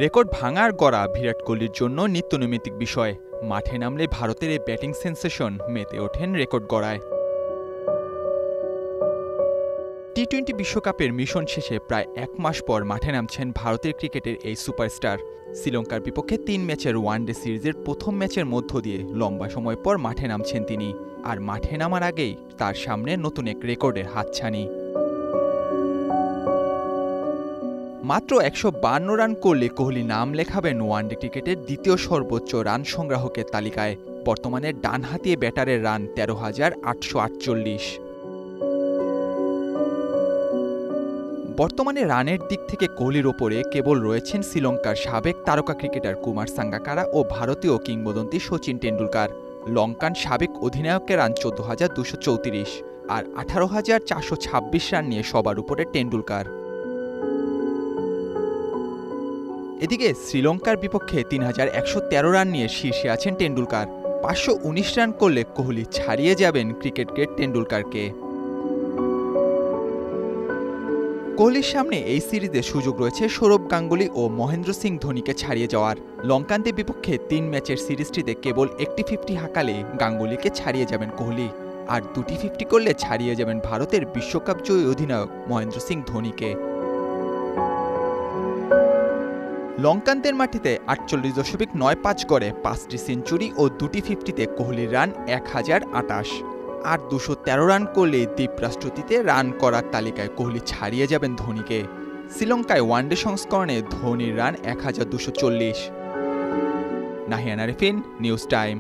Record ভাঙার গড়া বিরাট কোহলির জন্য নিত্যনৈমিত্তিক বিষয়। মাঠে নামলে ভারতের এই ব্যাটিং সেন্সেশন মেতে ওঠেন রেকর্ড গড়ায়। টি-20 বিশ্বকাপের মিশন শেষে প্রায় এক মাস পর মাঠে নামছেন ভারতের ক্রিকেটের এই সুপারস্টার। শ্রীলঙ্কার বিপক্ষে ৩ ম্যাচের ওয়ানডে সিরিজের প্রথম ম্যাচের মধ্য দিয়ে লম্বা সময় পর মাঠে নামছেন তিনি। আর মাঠে নামার আগেই তার সামনে নতুন এক রেকর্ডের হাতছানি। মাত্র ১৫২ রান করলে কোহলি নাম লেখাবেন ওয়ানডে ক্রিকেটের দ্বিতীয় সর্বোচ্চ রান সংগ্রাহকের তালিকায়। বর্তমানে ডানহাতি ব্যাটারের রান ১৩,৮৪৮। বর্তমানে রানের দিক থেকে কোহলির ওপরে কেবল রয়েছেন শ্রীলঙ্কার সাবেক তারকা ক্রিকেটার কুমার সাঙ্গাকারা ও ভারতীয় কিংবদন্তি সচিন টেন্ডুলকার। লঙ্কান সাবেক অধিনায়কের রান ১৪,২৩৪ আর ১৮,৪২৬ রান নিয়ে সবার উপরে টেন্ডুলকার। এদিকে শ্রীলঙ্কার বিপক্ষে ৩,১১৩ রান নিয়ে শীর্ষে আছেন টেন্ডুলকার। ৫১৯ রান করলে কোহলি ছাড়িয়ে যাবেন ক্রিকেট গ্রেট টেন্ডুলকারকে। কোহলির সামনে এই সিরিজে সুযোগ রয়েছে সৌরভ গাঙ্গুলি ও মহেন্দ্র সিং ধোনিকে ছাড়িয়ে যাওয়ার। লঙ্কানদের বিপক্ষে ৩ ম্যাচের সিরিজটিতে কেবল একটি 50 হাঁকালে গাঙ্গুলিকে ছাড়িয়ে যাবেন কোহলি, আর দুটি 50 করলে ছাড়িয়ে যাবেন ভারতের বিশ্বকাপ জয়ী অধিনায়ক মহেন্দ্র সিং ধোনিকে। লঙ্কানদের মাটিতে ৪৮.৯৫ গড়ে ৫টি সেঞ্চুরি ও দুটি 50তে কোহলির রান ১,০২৮ আর ২১৩ রান করলে দ্বীপরাষ্ট্রটিতে রান করার তালিকায় কোহলি ছাড়িয়ে যাবেন ধোনিকে। শ্রীলঙ্কায় ওয়ানডে সংস্করণে ধোনির রান ১,২৪০। Nahiyan Arefin, news time.